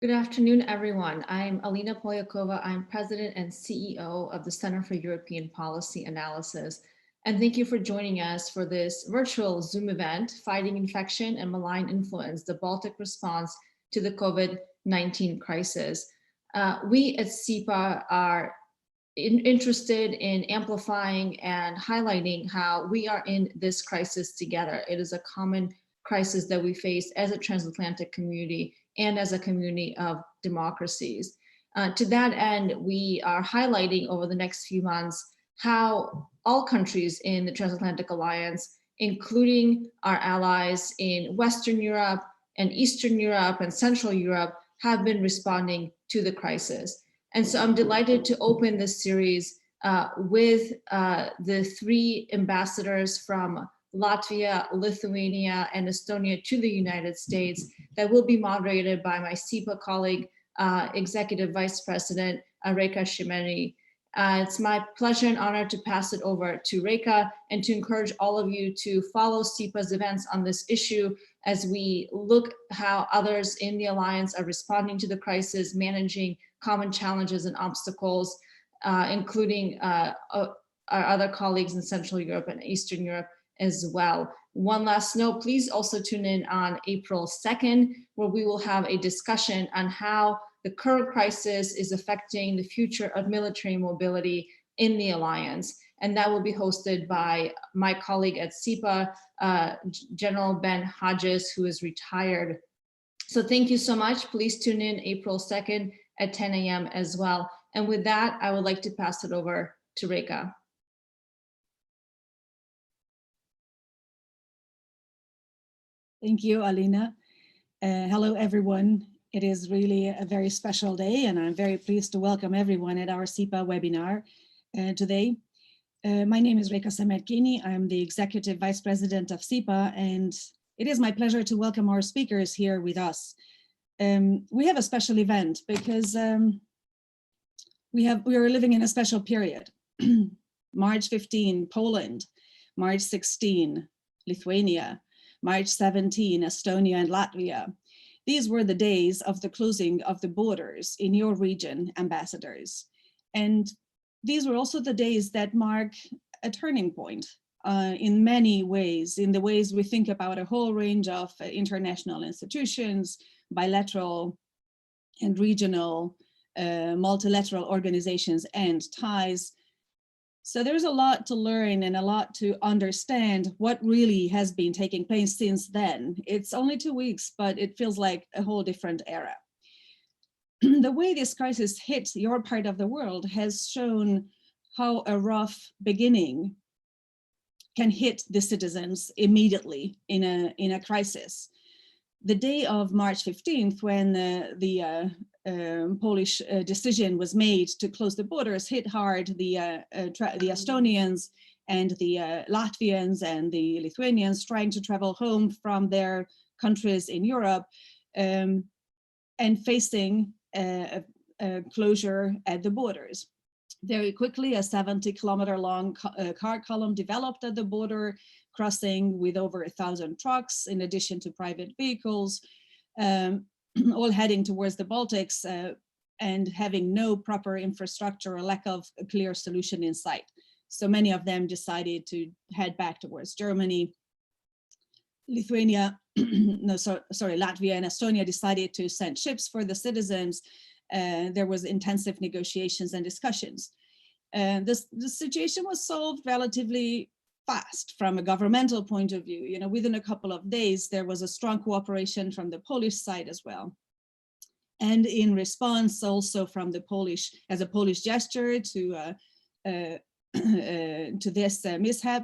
Good afternoon, everyone. I'm Alina Polyakova. I'm President and CEO of the Center for European Policy Analysis. And thank you for joining us for this virtual Zoom event, Fighting Infection and Malign Influence, the Baltic Response to the COVID-19 Crisis. We at CEPA are interested in amplifying and highlighting how we are in this crisis together. It is a common crisis that we face as a transatlantic community and as a community of democracies. To that end, we are highlighting over the next few months how all countries in the Transatlantic Alliance, including our allies in Western Europe and Eastern Europe and Central Europe, have been responding to the crisis. And so I'm delighted to open this series with the three ambassadors from Latvia, Lithuania, and Estonia to the United States that will be moderated by my CEPA colleague, Executive Vice President Réka. It's my pleasure and honor to pass it over to Réka and to encourage all of you to follow CEPA's events on this issue as we look how others in the Alliance are responding to the crisis, managing common challenges and obstacles, including our other colleagues in Central Europe and Eastern Europe as well. One last note, please also tune in on April 2nd, where we will have a discussion on how the current crisis is affecting the future of military mobility in the Alliance. And that will be hosted by my colleague at CEPA, General Ben Hodges, who is retired. So thank you so much. Please tune in April 2nd at 10 a.m. as well. And with that, I would like to pass it over to Réka. Thank you, Alina. Hello, everyone. It is really a very special day, and I'm very pleased to welcome everyone at our CEPA webinar today. My name is Réka Szemerkényi. I'm the Executive Vice President of CEPA, and it is my pleasure to welcome our speakers here with us. We have a special event because we are living in a special period. March 15, Poland, March 16, Lithuania, March 17, Estonia and Latvia. These were the days of the closing of the borders in your region, ambassadors. And these were also the days that mark a turning point in many ways, in the ways we think about a whole range of international institutions, bilateral and regional, multilateral organizations and ties. So there's a lot to learn and a lot to understand what really has been taking place since then. It's only 2 weeks, but it feels like a whole different era. The way this crisis hit your part of the world has shown how a rough beginning can hit the citizens immediately in a crisis. The day of March 15th, when the Polish decision was made to close the borders, hit hard the Estonians and the Latvians and the Lithuanians trying to travel home from their countries in Europe and facing a closure at the borders. Very quickly, a 70-kilometer long car column developed at the border, crossing with over 1,000 trucks, in addition to private vehicles, all heading towards the Baltics and having no proper infrastructure or lack of a clear solution in sight. So many of them decided to head back towards Germany. Latvia and Estonia decided to send ships for the citizens. There was intensive negotiations and discussions. The situation was solved relatively fast from a governmental point of view. You know, within a couple of days, there was a strong cooperation from the Polish side as well. And in response also from the Polish, as a Polish gesture to this mishap,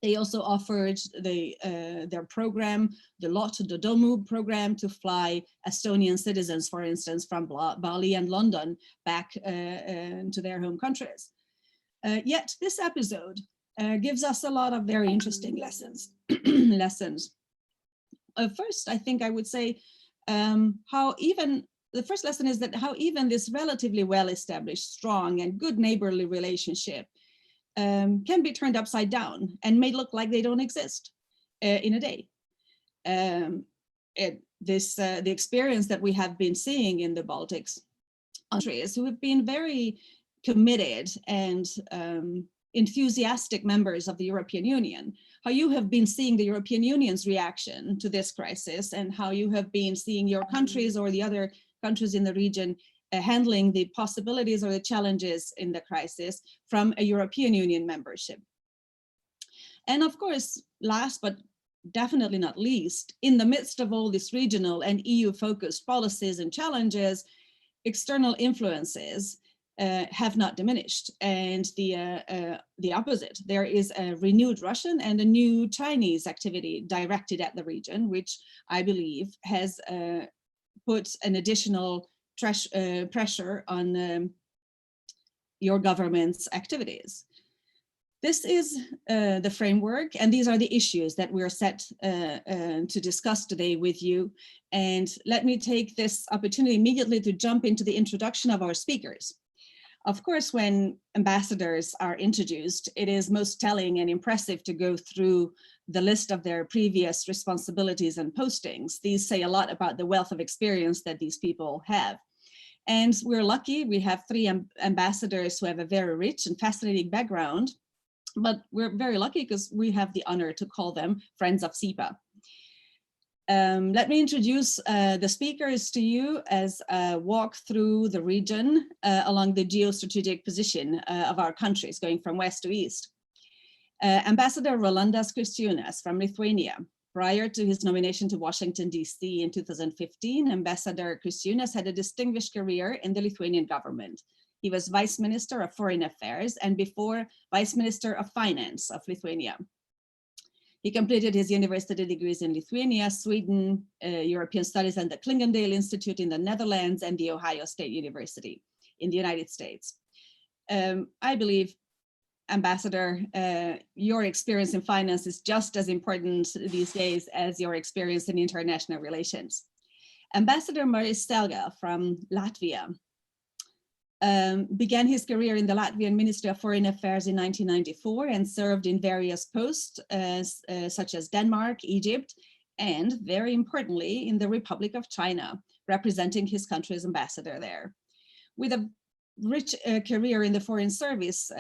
they also offered their program, the Lot do Domu program, to fly Estonian citizens, for instance, from Bali and London back to their home countries. Yet this episode gives us a lot of very interesting lessons. First, I think I would say the first lesson is that how even this relatively well-established, strong and good neighborly relationship can be turned upside down and made look like they don't exist in a day. the experience that we have been seeing in the Baltics countries, who have been very committed and enthusiastic members of the European Union, how you have been seeing the European Union's reaction to this crisis, and how you have been seeing your countries or the other countries in the region handling the possibilities or the challenges in the crisis from a European Union membership. And of course, last but definitely not least, in the midst of all these regional and EU-focused policies and challenges, external influences have not diminished, and the opposite. There is a renewed Russian and a new Chinese activity directed at the region, which I believe has put an additional pressure on your government's activities. This is the framework, and these are the issues that we're set to discuss today with you. And let me take this opportunity immediately to jump into the introduction of our speakers. Of course, when ambassadors are introduced, it is most telling and impressive to go through the list of their previous responsibilities and postings. These say a lot about the wealth of experience that these people have. And we're lucky, we have 3 ambassadors who have a very rich and fascinating background, but we're very lucky because we have the honor to call them friends of CEPA. Let me introduce the speakers to you as a walk through the region along the geostrategic position of our countries, going from west to east. Ambassador Rolandas Kriščiūnas from Lithuania. Prior to his nomination to Washington, D.C. in 2015, Ambassador Kriščiūnas had a distinguished career in the Lithuanian government. He was Vice Minister of Foreign Affairs and before Vice Minister of Finance of Lithuania. He completed his university degrees in Lithuania, Sweden, European Studies and the Clingendale Institute in the Netherlands, and the Ohio State University in the United States. I believe, Ambassador, your experience in finance is just as important these days as your experience in international relations. Ambassador Māris Selga from Latvia began his career in the Latvian Ministry of Foreign Affairs in 1994 and served in various posts such as Denmark, Egypt, and very importantly in the Republic of China, representing his country's ambassador there. With a rich career in the Foreign Service,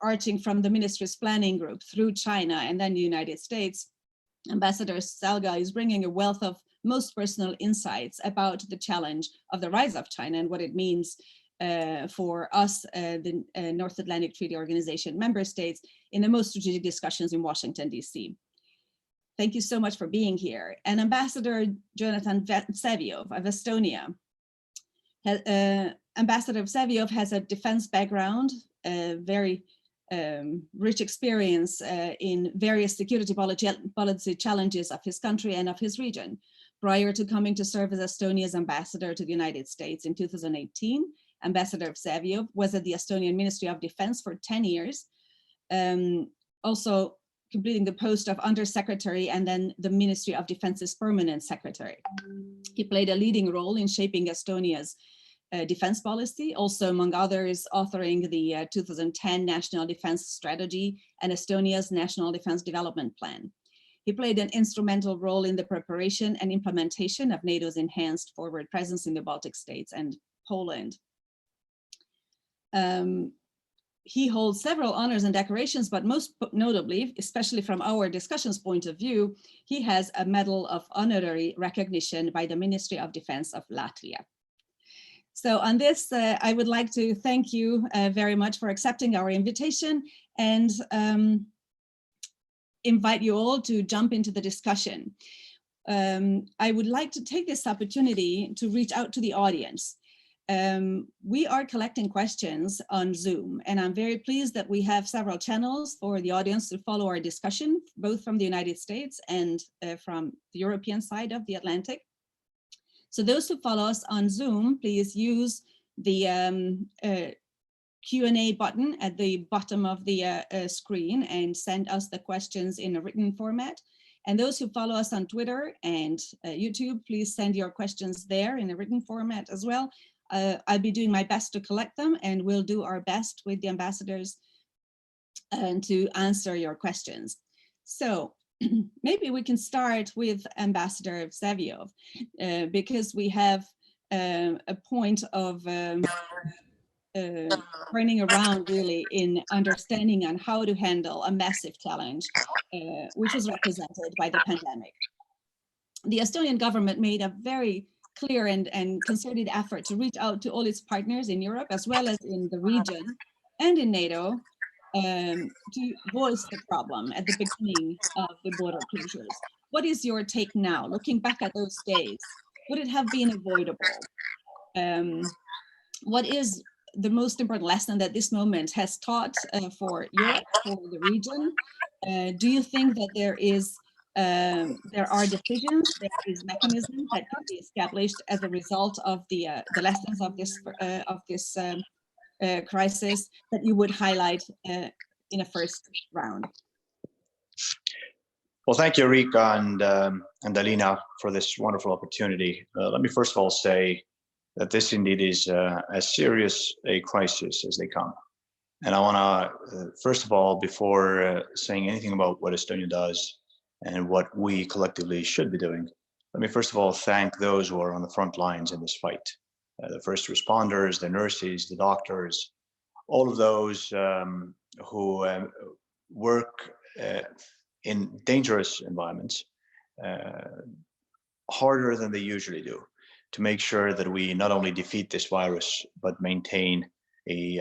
arching from the ministry's planning group through China and then the United States, Ambassador Selga is bringing a wealth of most personal insights about the challenge of the rise of China and what it means for us, the North Atlantic Treaty Organization member states, in the most strategic discussions in Washington, D.C. Thank you so much for being here. And Ambassador Jonatan Vseviov of Estonia. Ambassador Vseviov has a defense background, very rich experience in various security policy challenges of his country and of his region. Prior to coming to serve as Estonia's ambassador to the United States in 2018, Ambassador Vseviov was at the Estonian Ministry of Defense for 10 years, also completing the post of Undersecretary and then the Ministry of Defense's Permanent Secretary. He played a leading role in shaping Estonia's defense policy, also among others authoring the 2010 National Defense Strategy and Estonia's National Defense Development Plan. He played an instrumental role in the preparation and implementation of NATO's enhanced forward presence in the Baltic states and Poland. He holds several honors and decorations, but most notably, especially from our discussions point of view, he has a Medal of Honorary Recognition by the Ministry of Defense of Latvia. So on this, I would like to thank you very much for accepting our invitation and invite you all to jump into the discussion. I would like to take this opportunity to reach out to the audience. We are collecting questions on Zoom, and I'm very pleased that we have several channels for the audience to follow our discussion, both from the United States and from the European side of the Atlantic. So those who follow us on Zoom, please use the Q&A button at the bottom of the screen and send us the questions in a written format. And those who follow us on Twitter and YouTube, please send your questions there in a written format as well. I'll be doing my best to collect them, and we'll do our best with the ambassadors to answer your questions. So maybe we can start with Ambassador Vseviov, because we have a point of turning around really in understanding on how to handle a massive challenge, which was represented by the pandemic. The Estonian government made a very clear and concerted effort to reach out to all its partners in Europe, as well as in the region and in NATO, to voice the problem at the beginning of the border closures. What is your take now, looking back at those days? Would it have been avoidable? What is the most important lesson that this moment has taught for Europe, for the region? Do you think that there are decisions, there is mechanisms that could be established as a result of the lessons of this crisis that you would highlight in a first round? Well, thank you, Réka and Alina, for this wonderful opportunity. Let me first of all say that this indeed is as serious a crisis as they come. And I want to, first of all, before saying anything about what Estonia does and what we collectively should be doing, let me first of all thank those who are on the front lines in this fight. The first responders, the nurses, the doctors, all of those who work in dangerous environments, harder than they usually do, to make sure that we not only defeat this virus, but maintain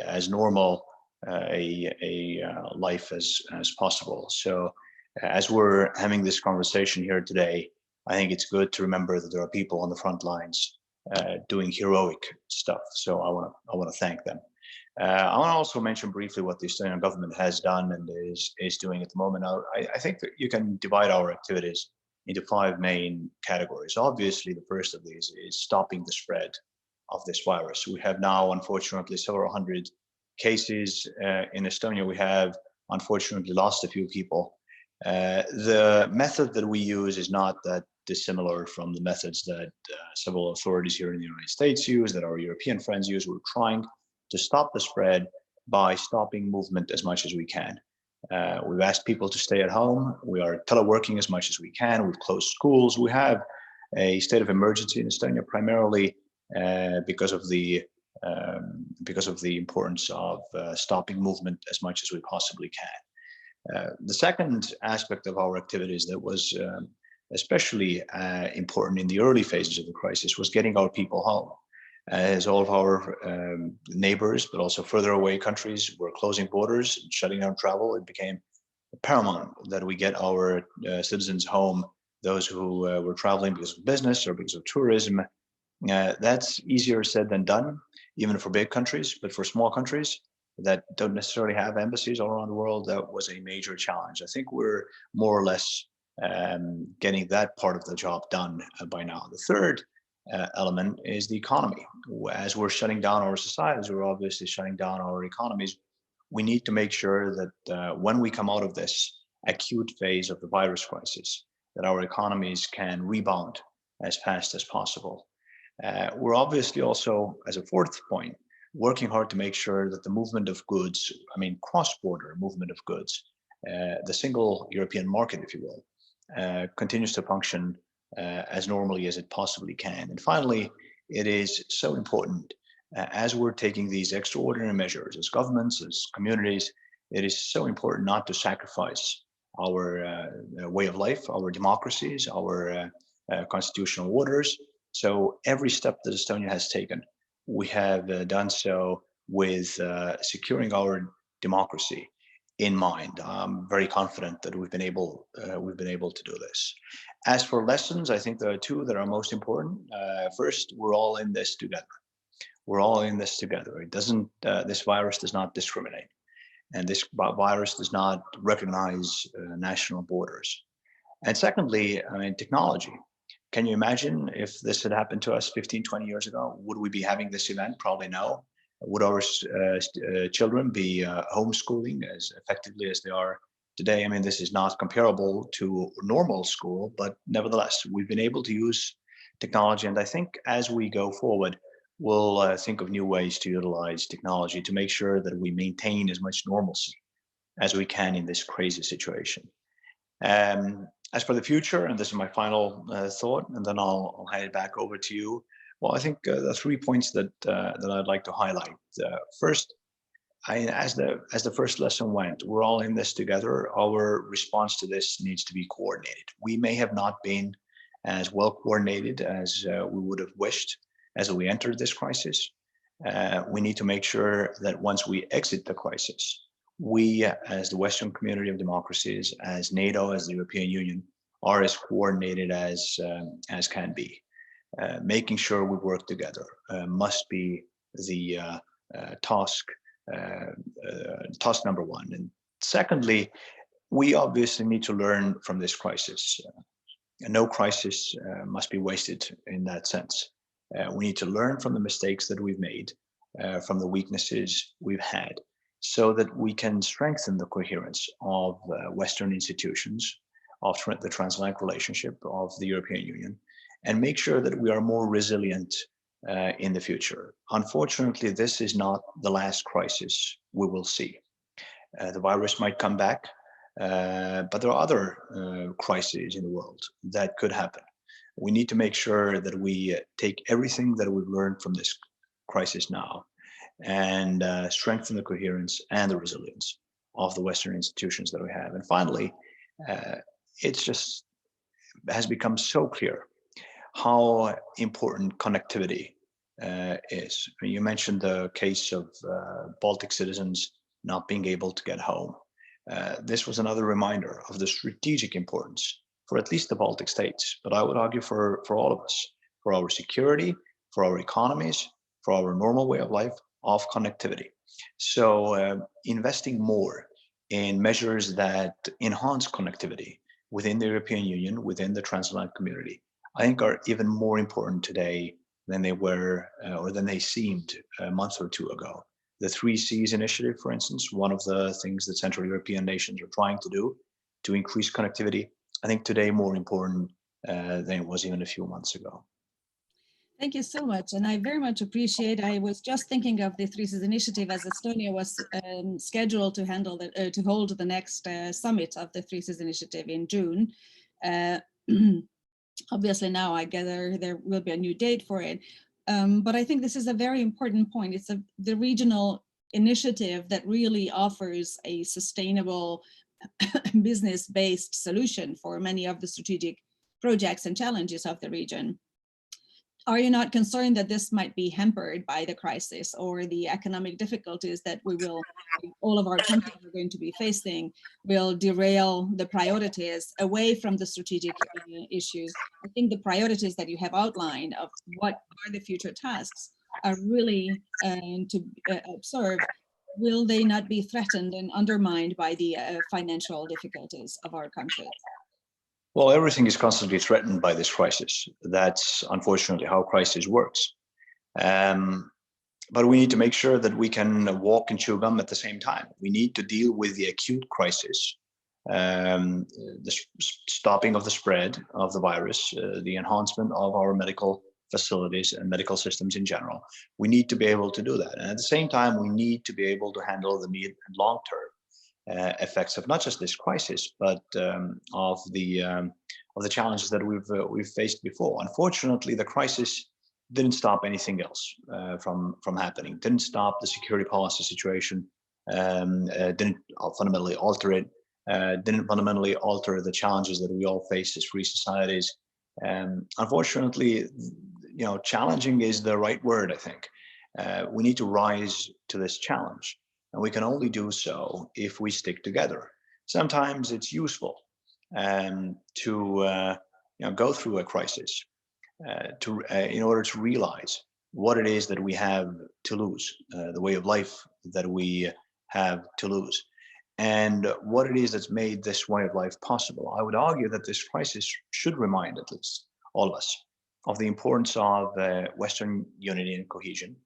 as normal a life as possible. So as we're having this conversation here today, I think it's good to remember that there are people on the front lines doing heroic stuff. So I want to thank them. I want to also mention briefly what the Estonian government has done and is doing at the moment. I think that you can divide our activities into 5 main categories. Obviously, the first of these is stopping the spread of this virus. We have now, unfortunately, several hundred cases in Estonia. We have, unfortunately, lost a few people. The method that we use is not that dissimilar from the methods that several authorities here in the United States use, that our European friends use. We're trying to stop the spread by stopping movement as much as we can. We've asked people to stay at home. We are teleworking as much as we can. We've closed schools. We have a state of emergency in Estonia, primarily because of the importance of stopping movement as much as we possibly can. The second aspect of our activities that was especially important in the early phases of the crisis was getting our people home. As all of our neighbors, but also further away countries were closing borders and shutting down travel, it became paramount that we get our citizens home, those who were traveling because of business or because of tourism. That's easier said than done, even for big countries, but for small countries that don't necessarily have embassies all around the world, that was a major challenge. I think we're more or less getting that part of the job done by now. The third element is the economy. As we're shutting down our societies, we're obviously shutting down our economies. We need to make sure that when we come out of this acute phase of the virus crisis, that our economies can rebound as fast as possible. We're obviously also, as a fourth point, working hard to make sure that the movement of goods, cross-border movement of goods, the single European market, if you will, continues to function as normally as it possibly can. And finally, it is so important as we're taking these extraordinary measures as governments, as communities, it is so important not to sacrifice our way of life, our democracies, our constitutional orders. So every step that Estonia has taken, we have done so with securing our democracy in mind. I'm very confident that we've been able to do this. As for lessons, I think there are 2 that are most important. First, we're all in this together. We're all in this together. It doesn't. This virus does not discriminate, and this virus does not recognize national borders. And secondly, technology. Can you imagine if this had happened to us 15, 20 years ago? Would we be having this event? Probably no. Would our children be homeschooling as effectively as they are today? This is not comparable to normal school, but nevertheless, we've been able to use technology. And I think as we go forward, we'll think of new ways to utilize technology to make sure that we maintain as much normalcy as we can in this crazy situation. As for the future, and this is my final thought, and then I'll hand it back over to you. Well, I think the 3 points that I'd like to highlight. First, as the first lesson went, we're all in this together. Our response to this needs to be coordinated. We may have not been as well coordinated as we would have wished as we entered this crisis. We need to make sure that once we exit the crisis, we, as the Western community of democracies, as NATO, as the European Union, are as coordinated as can be. Making sure we work together must be the task number one. And secondly, we obviously need to learn from this crisis. No crisis must be wasted in that sense. We need to learn from the mistakes that we've made, from the weaknesses we've had, so that we can strengthen the coherence of Western institutions, of the transatlantic relationship, of the European Union, and make sure that we are more resilient in the future. Unfortunately, this is not the last crisis we will see. The virus might come back, but there are other crises in the world that could happen. We need to make sure that we take everything that we've learned from this crisis now and strengthen the coherence and the resilience of the Western institutions that we have. And finally, it's just has become so clear how important connectivity is. I mean, you mentioned the case of Baltic citizens not being able to get home. This was another reminder of the strategic importance for at least the Baltic states, but I would argue for all of us, for our security, for our economies, for our normal way of life, of connectivity. So investing more in measures that enhance connectivity within the European Union, within the transatlantic community, I think are even more important today than they were or than they seemed a month or two ago. The 3 Cs initiative, for instance, one of the things that Central European nations are trying to do to increase connectivity, I think today more important than it was even a few months ago. Thank you so much, and I very much appreciate. I was just thinking of the 3 Cs initiative as Estonia was scheduled to hold the next summit of the 3 Cs initiative in June. Obviously, now I gather there will be a new date for it, but I think this is a very important point. It's the regional initiative that really offers a sustainable business-based solution for many of the strategic projects and challenges of the region. Are you not concerned that this might be hampered by the crisis or the economic difficulties that all of our countries are going to be facing will derail the priorities away from the strategic issues? I think the priorities that you have outlined of what are the future tasks are really to observe. Will they not be threatened and undermined by the financial difficulties of our countries? Well, everything is constantly threatened by this crisis. That's unfortunately how crisis works. But we need to make sure that we can walk and chew gum at the same time. We need to deal with the acute crisis, the stopping of the spread of the virus, the enhancement of our medical facilities and medical systems in general. We need to be able to do that. And at the same time, we need to be able to handle the mid and long-term effects of not just this crisis, but of the challenges that we've faced before. Unfortunately, the crisis didn't stop anything else from happening. Didn't stop the security policy situation. Didn't fundamentally alter it. Didn't fundamentally alter the challenges that we all face as free societies. Unfortunately, challenging is the right word. I think we need to rise to this challenge. And we can only do so if we stick together. Sometimes it's useful to go through a crisis in order to realize what it is that we have to lose, the way of life that we have to lose, and what it is that's made this way of life possible. I would argue that this crisis should remind at least all of us of the importance of Western unity and cohesion,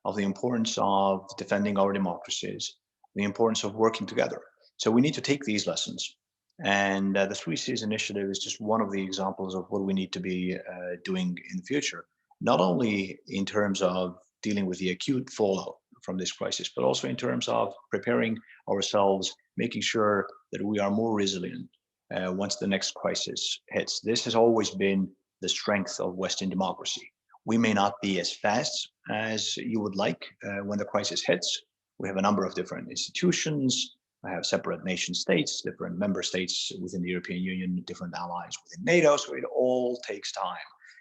of the importance of defending our democracies, the importance of working together. So we need to take these lessons. And the 3 Cs initiative is just one of the examples of what we need to be doing in the future, not only in terms of dealing with the acute fallout from this crisis, but also in terms of preparing ourselves, making sure that we are more resilient once the next crisis hits. This has always been the strength of Western democracy. We may not be as fast as you would like when the crisis hits. We have a number of different institutions. I have separate nation states, different member states within the European Union, different allies within NATO. So it all takes time.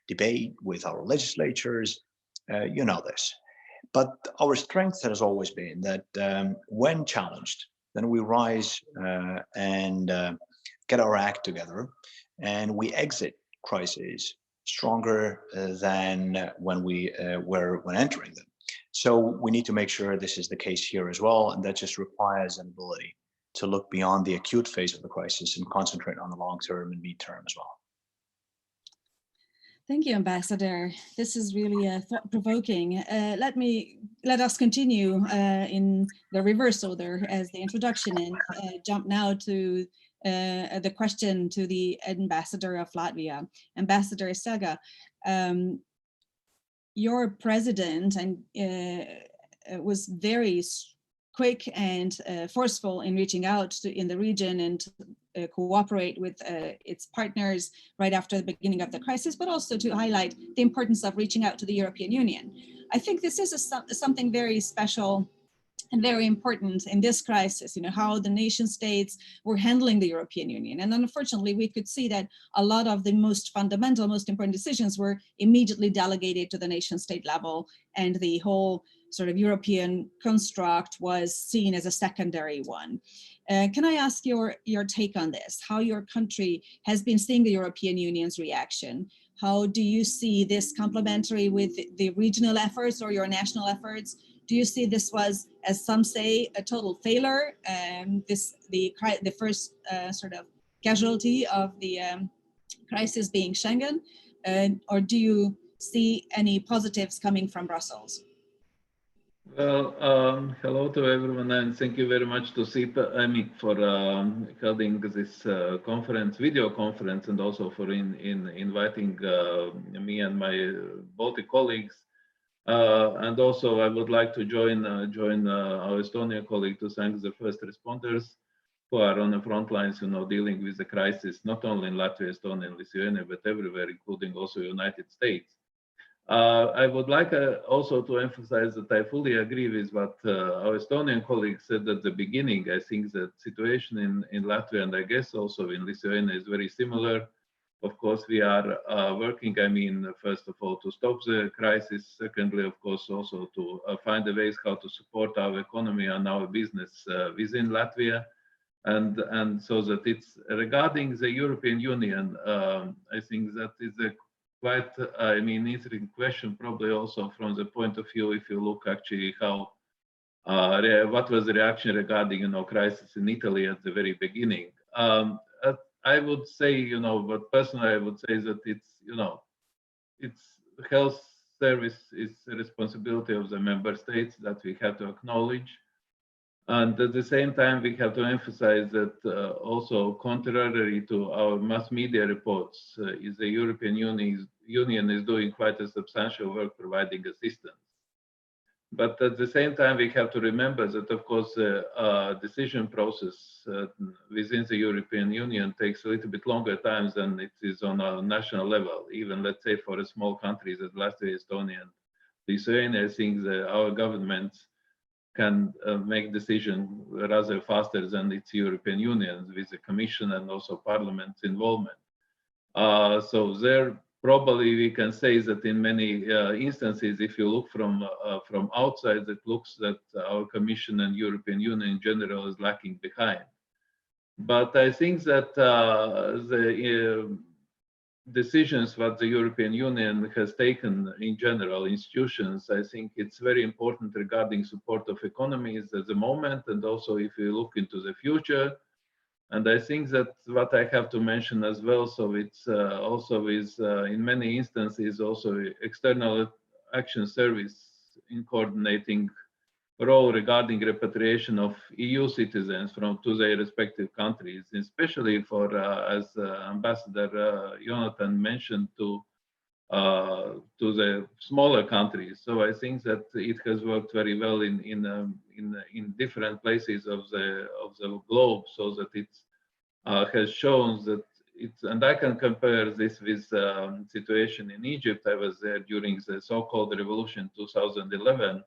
Debate with our legislatures, you know this. But our strength has always been that when challenged, then we rise and get our act together, and we exit crises stronger than when we were when entering them. So we need to make sure this is the case here as well, and that just requires an ability to look beyond the acute phase of the crisis and concentrate on the long-term and mid-term as well. Thank you, Ambassador. This is really thought-provoking. Let us continue in the reverse order as the introduction, and jump now to the question to the Ambassador of Latvia, Ambassador Selga. Your president was very quick and forceful in reaching out in the region and cooperate with its partners right after the beginning of the crisis, but also to highlight the importance of reaching out to the European Union. I think this is something very special and very important in this crisis, how the nation states were handling the European Union. And unfortunately, we could see that a lot of the most fundamental, most important decisions were immediately delegated to the nation state level, and the whole sort of European construct was seen as a secondary one. Can I ask your take on this, how your country has been seeing the European Union's reaction? How do you see this complementary with the regional efforts or your national efforts? Do you see this was, as some say, a total failure, the first sort of casualty of the crisis being Schengen, or do you see any positives coming from Brussels? Well, hello to everyone, and thank you very much to CEPA, for holding this video conference, and also for inviting me and my Baltic colleagues. And also, I would like to join our Estonian colleague to thank the first responders who are on the front lines, dealing with the crisis, not only in Latvia, Estonia, and Lithuania, but everywhere, including also United States. I would like also to emphasize that I fully agree with what our Estonian colleague said at the beginning. I think that situation in Latvia, and I guess also in Lithuania, is very similar. Of course, we are working, first of all, to stop the crisis. Secondly, of course, also to find the ways how to support our economy and our business within Latvia. And so that it's regarding the European Union, I think that is a quite, interesting question, probably also from the point of view, if you look actually how, what was the reaction regarding, crisis in Italy at the very beginning. I would say, but personally, I would say that it's health service is the responsibility of the member states that we have to acknowledge. And at the same time, we have to emphasize that also contrary to our mass media reports, is the European Union is doing quite a substantial work providing assistance. But at the same time, we have to remember that, of course, the decision process within the European Union takes a little bit longer time than it is on a national level. Even, let's say, for a small countries as Latvia, Estonia, and Lithuania, I think that our governments can make decisions rather faster than its European Union with the Commission and also Parliament's involvement. So there, probably we can say that in many instances, if you look from outside, it looks that our Commission and European Union in general is lacking behind. But I think that the decisions what the European Union has taken in general, institutions, I think it's very important regarding support of economies at the moment, and also if you look into the future. And I think that what I have to mention as well, so it's also is in many instances also external action service in coordinating role regarding repatriation of EU citizens to their respective countries, especially for, as Ambassador Jonatan mentioned, to the smaller countries. So I think that it has worked very well in different places of the globe, so that it's has shown that it's, and I can compare this with situation in Egypt. I was there during the so-called revolution 2011,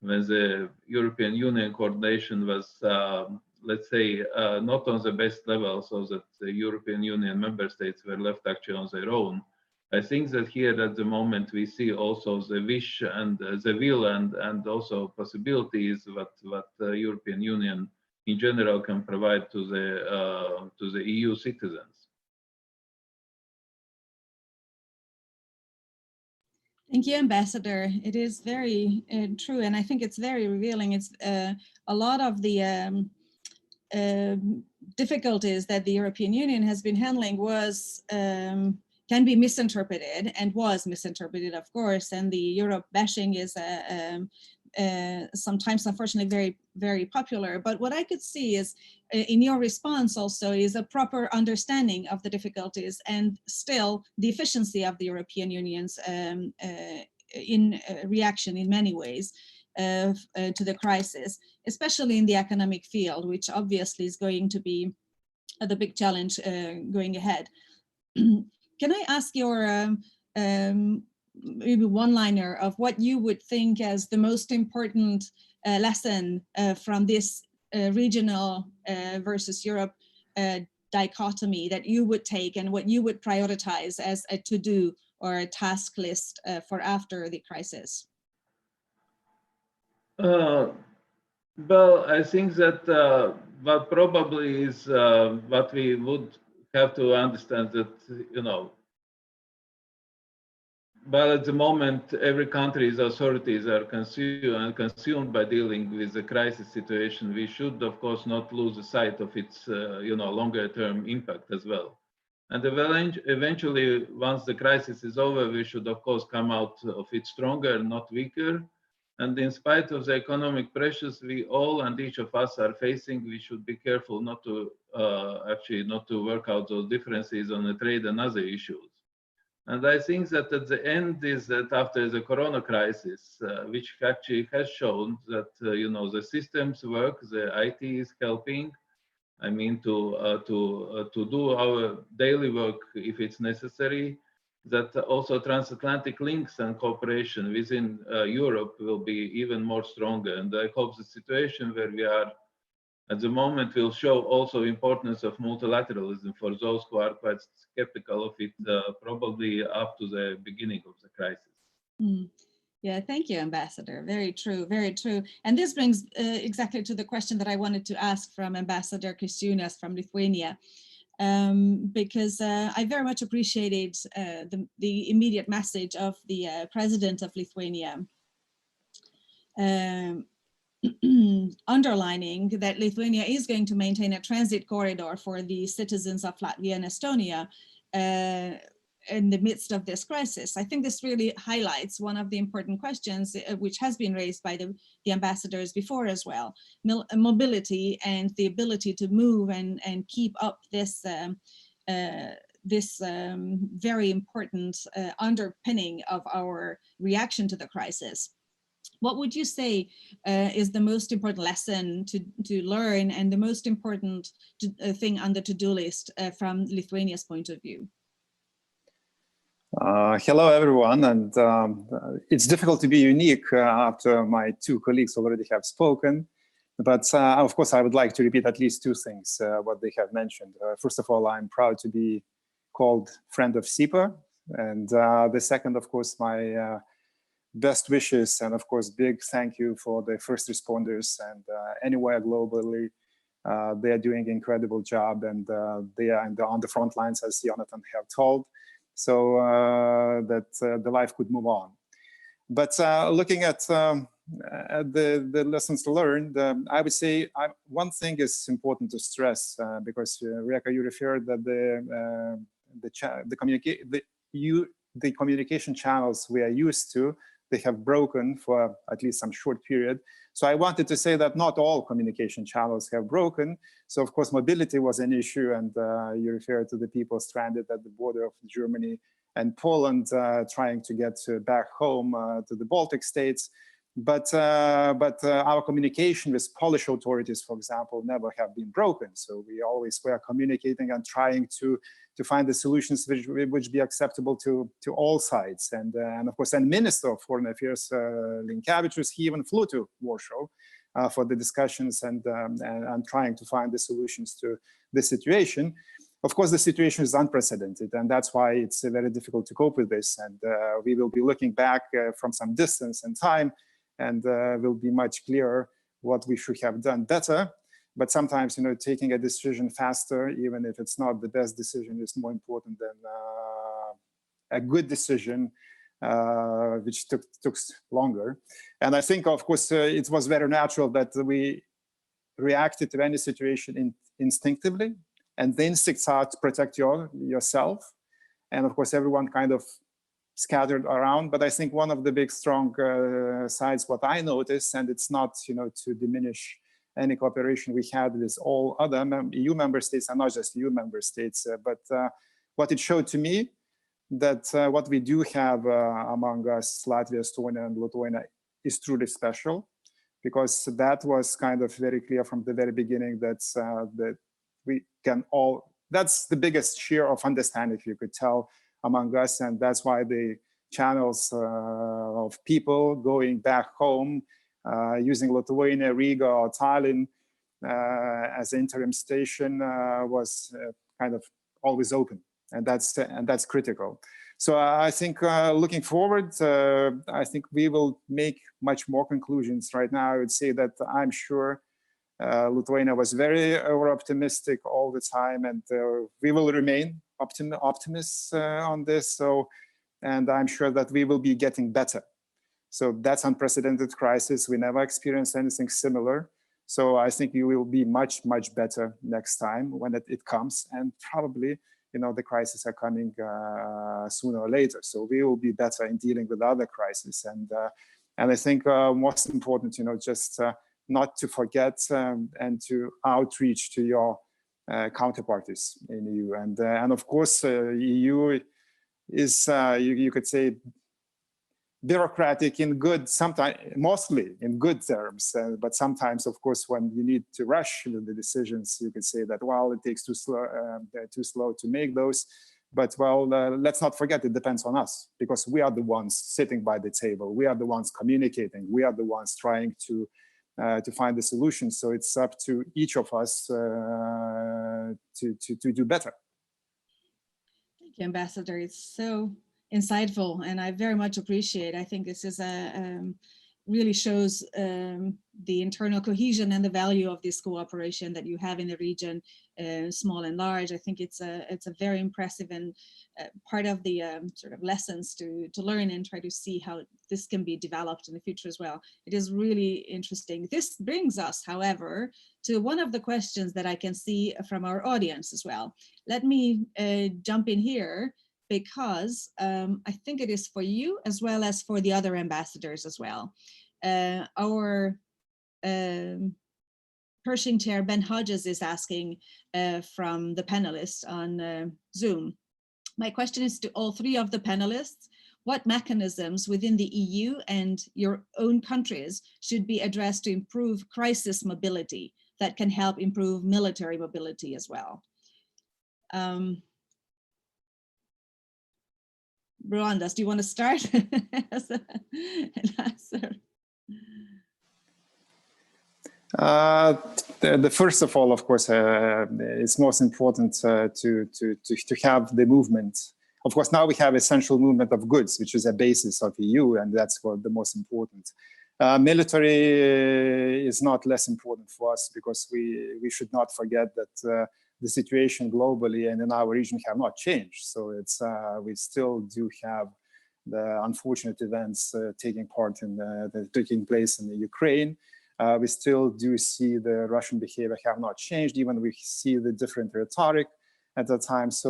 when the European Union coordination was, let's say, not on the best level, so that the European Union member states were left actually on their own. I think that here at the moment we see also the wish and the will and also possibilities what the European Union in general can provide to the EU citizens. Thank you, Ambassador. It is very true, and I think it's very revealing. It's a lot of the difficulties that the European Union has been handling was can be misinterpreted and was misinterpreted, of course. And the Europe bashing is sometimes, unfortunately, very, very popular. But what I could see is in your response also is a proper understanding of the difficulties and still the efficiency of the European Union's in reaction in many ways to the crisis, especially in the economic field, which obviously is going to be the big challenge going ahead. Can I ask your maybe one-liner of what you would think as the most important lesson from this regional versus Europe dichotomy that you would take and what you would prioritize as a to-do or a task list for after the crisis? Well, I think that what probably is what we would have to understand that, you know, but at the moment, every country's authorities are consumed by dealing with the crisis situation. We should, of course, not lose sight of its, you know, longer-term impact as well. And eventually, once the crisis is over, we should, of course, come out of it stronger, not weaker. And in spite of the economic pressures we all and each of us are facing, we should be careful not to actually not to work out those differences on the trade and other issues. And I think that at the end is that after the Corona crisis, which actually has shown that you know, the systems work, the IT is helping. I mean to do our daily work if it's necessary. That also transatlantic links and cooperation within Europe will be even more stronger. And I hope the situation where we are at the moment will show also importance of multilateralism for those who are quite skeptical of it, probably up to the beginning of the crisis. Mm. Yeah, thank you, Ambassador. Very true, very true. And this brings exactly to the question that I wanted to ask from Ambassador Kriščiūnas from Lithuania, because I very much appreciated the immediate message of the President of Lithuania, underlining that Lithuania is going to maintain a transit corridor for the citizens of Latvia and Estonia in the midst of this crisis. I think this really highlights one of the important questions which has been raised by the ambassadors before as well, mobility and the ability to move and keep up this very important underpinning of our reaction to the crisis. What would you say is the most important lesson to learn and the most important thing on the to-do list from Lithuania's point of view? Hello, everyone. And it's difficult to be unique after my two colleagues already have spoken. But of course, I would like to repeat at least two things, what they have mentioned. First of all, I'm proud to be called friend of CEPA. And the second, of course, my best wishes and, of course, big thank you for the first responders and anywhere globally. They are doing an incredible job and they are on the front lines, as Jonatan have told, so that the life could move on. But looking at the lessons learned, I would say one thing is important to stress because Réka, you referred that the communication channels we are used to, they have broken for at least some short period. So I wanted to say that not all communication channels have broken. So of course, mobility was an issue, and you referred to the people stranded at the border of Germany and Poland trying to get back home to the Baltic states. but our communication with Polish authorities, for example, never have been broken. So we always were communicating and trying to find the solutions which be acceptable to all sides. And of course, and Minister of Foreign Affairs Linkevičius, he even flew to Warsaw for the discussions and trying to find the solutions to the situation. Of course, the situation is unprecedented, and that's why it's very difficult to cope with this. And we will be looking back from some distance and time, and will be much clearer what we should have done better. But sometimes, you know, taking a decision faster, even if it's not the best decision, is more important than a good decision, which took longer. And I think, of course, it was very natural that we reacted to any situation instinctively, and the instincts are to protect yourself. And of course, everyone kind of scattered around. But I think one of the big strong sides, what I noticed, and it's not, you know, to diminish any cooperation we had with all other EU member states, and not just EU member states, but what it showed to me, that what we do have among us, Latvia, Estonia, and Lithuania, is truly special, because that was kind of very clear from the very beginning that that we can all, that's the biggest share of understanding, you could tell, among us, and that's why the channels of people going back home using Lithuania, Riga, or Tallinn as interim station was kind of always open, and that's critical. So I think looking forward, I think we will make much more conclusions. Right now, I would say that I'm sure Lithuania was very over-optimistic all the time, and we will remain optimists on this. So, and I'm sure that we will be getting better. So that's unprecedented crisis. We never experienced anything similar. So I think you will be much, much better next time when it comes. And probably, you know, the crises are coming sooner or later. So we will be better in dealing with other crises. And I think most important, you know, just not to forget and to outreach to your counterparties in EU. And of course, EU is, you could say, bureaucratic in good, sometimes, mostly in good terms, but sometimes, of course, when you need to rush with the decisions, you could say that, well, it takes too slow to make those. But well, let's not forget, it depends on us, because we are the ones sitting by the table, we are the ones communicating, we are the ones trying to find the solution. So it's up to each of us to do better. Thank you, Ambassador. It's so insightful, and I very much appreciate. I think this is really shows the internal cohesion and the value of this cooperation that you have in the region, small and large. I think it's a very impressive and part of the sort of lessons to learn and try to see how this can be developed in the future as well. It is really interesting. This brings us, however, to one of the questions that I can see from our audience as well. Let me jump in here, because I think it is for you as well as for the other ambassadors as well. Our Pershing Chair Ben Hodges is asking from the panelists on Zoom. My question is to all three of the panelists: what mechanisms within the EU and your own countries should be addressed to improve crisis mobility that can help improve military mobility as well? Rolandas, do you want to start as an answer? The first of all, of course, it's most important to have the movement. Of course, now we have essential movement of goods, which is a basis of EU, and that's what the most important. Military is not less important for us, because we should not forget that the situation globally and in our region have not changed. So it's we still do have the unfortunate events taking place in the Ukraine. We still do see the Russian behavior have not changed. Even we see the different rhetoric at that time. So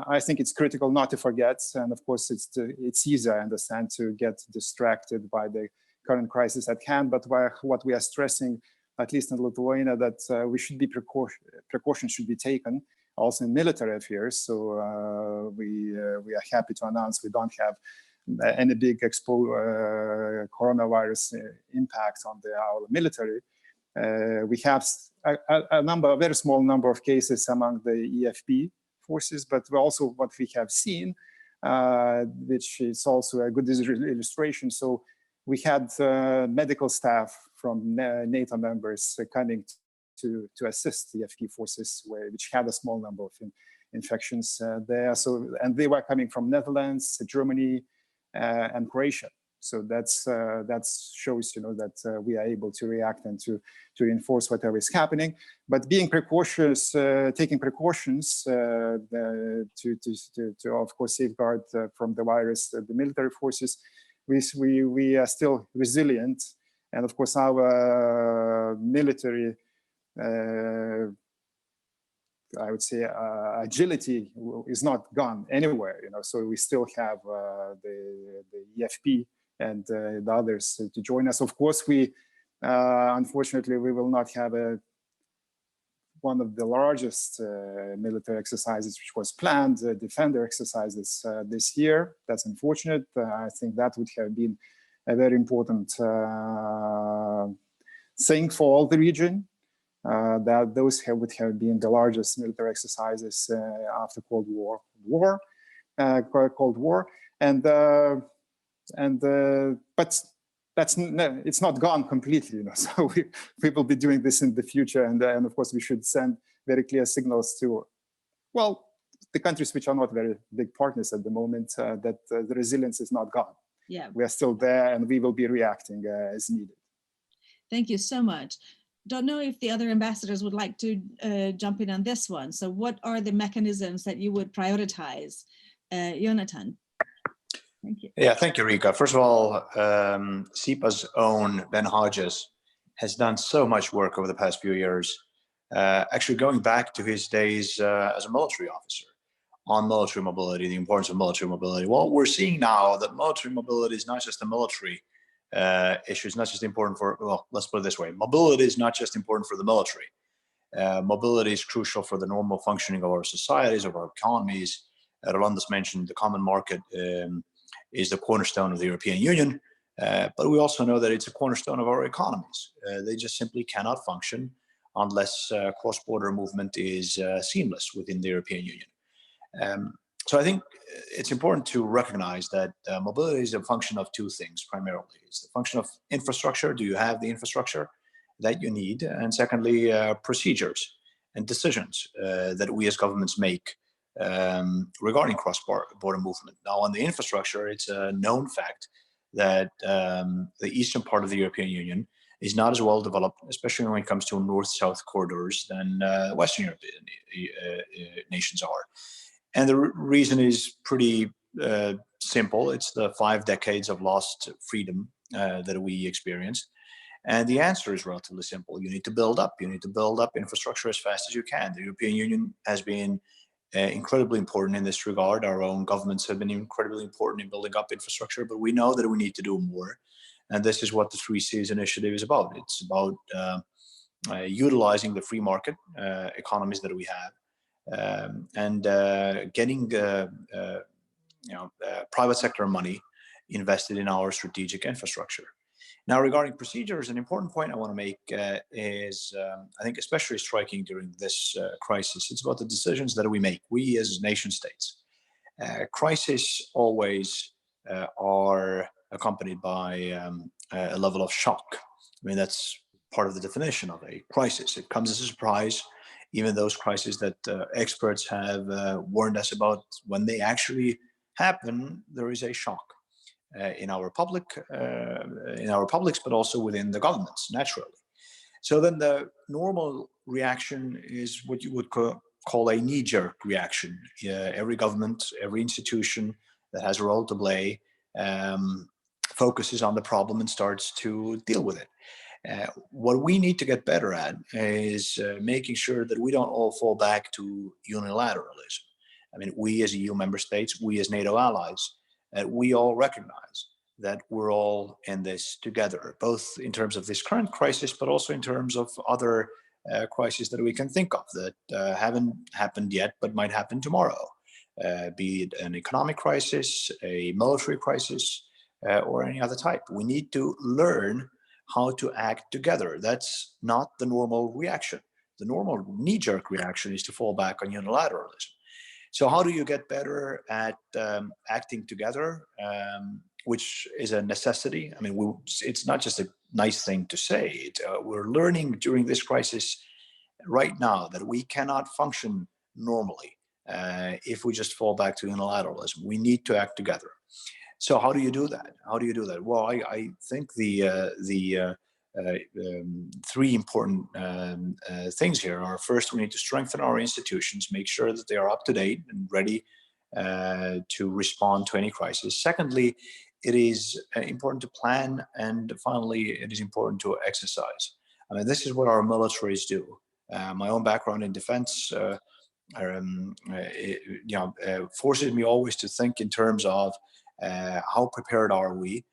I think it's critical not to forget. And of course, it's easy, I understand, to get distracted by the current crisis at hand. But what we are stressing, at least in Lithuania, that we should be precautions should be taken also in military affairs. So we are happy to announce we don't have any big coronavirus impact on our military. We have a very small number of cases among the EFP forces, but also what we have seen, which is also a good illustration. So we had medical staff from NATO members coming to assist the EFP forces, which had a small number of infections there. So, and they were coming from Netherlands, Germany, and Croatia. So that shows, that we are able to react and to reinforce whatever is happening. But being precautious, taking precautions to of course safeguard from the virus the military forces, we are still resilient, and of course our military, I would say, agility is not gone anywhere. So we still have the EFP and the others to join us. Of course, we unfortunately we will not have one of the largest military exercises which was planned, defender exercises this year. That's unfortunate. I think that would have been a very important thing for all the region. That those would have been the largest military exercises after Cold War, but it's not gone completely, So we will be doing this in the future, and of course we should send very clear signals to, well, the countries which are not very big partners at the moment, that the resilience is not gone. Yeah, we are still there, and we will be reacting as needed. Thank you so much. Don't know if the other ambassadors would like to jump in on this one. So what are the mechanisms that you would prioritize? Jonatan. Thank you. Yeah, thank you, Réka. First of all, CEPA's own Ben Hodges has done so much work over the past few years, actually going back to his days as a military officer on military mobility, the importance of military mobility. Well, we're seeing now that military mobility is not just a military issue, is not just important for, well, let's put it this way, mobility is not just important for the military. Mobility is crucial for the normal functioning of our societies, of our economies. Rolandas mentioned the common market is the cornerstone of the European Union, but we also know that it's a cornerstone of our economies. They just simply cannot function unless cross-border movement is seamless within the European Union. So I think it's important to recognize that mobility is a function of two things primarily. It's the function of infrastructure. Do you have the infrastructure that you need? And secondly, procedures and decisions that we as governments make regarding cross-border movement. Now, on the infrastructure, it's a known fact that the eastern part of the European Union is not as well developed, especially when it comes to north-south corridors, than Western European nations are. And the reason is pretty simple. It's the 5 decades of lost freedom that we experienced. And the answer is relatively simple. You need to build up. You need to build up infrastructure as fast as you can. The European Union has been incredibly important in this regard. Our own governments have been incredibly important in building up infrastructure, but we know that we need to do more. And this is what the 3 Cs initiative is about. It's about utilizing the free market economies that we have. And getting private sector money invested in our strategic infrastructure. Now, regarding procedures, an important point I want to make is, I think, especially striking during this crisis, it's about the decisions that we make, we as nation states. Crises always are accompanied by a level of shock. I mean, that's part of the definition of a crisis. It comes as a surprise. Even those crises that experts have warned us about, when they actually happen, there is a shock in our publics, but also within the governments, naturally. So then the normal reaction is what you would call a knee-jerk reaction. Every government, every institution that has a role to play focuses on the problem and starts to deal with it. What we need to get better at is making sure that we don't all fall back to unilateralism. I mean, we as EU member states, we as NATO allies, we all recognize that we're all in this together, both in terms of this current crisis, but also in terms of other crises that we can think of that haven't happened yet, but might happen tomorrow. be it an economic crisis, a military crisis, or any other type. We need to learn how to act together. That's not the normal reaction. The normal knee-jerk reaction is to fall back on unilateralism. So how do you get better at acting together, which is a necessity? I mean, it's not just a nice thing to say. We're learning during this crisis right now that we cannot function normally if we just fall back to unilateralism. We need to act together. So how do you do that? How do you do that? Well, I think the three important things here are: first, we need to strengthen our institutions, make sure that they are up to date and ready to respond to any crisis. Secondly, it is important to plan, and finally, it is important to exercise. I mean, this is what our militaries do. My own background in defense forces me always to think in terms of how prepared are we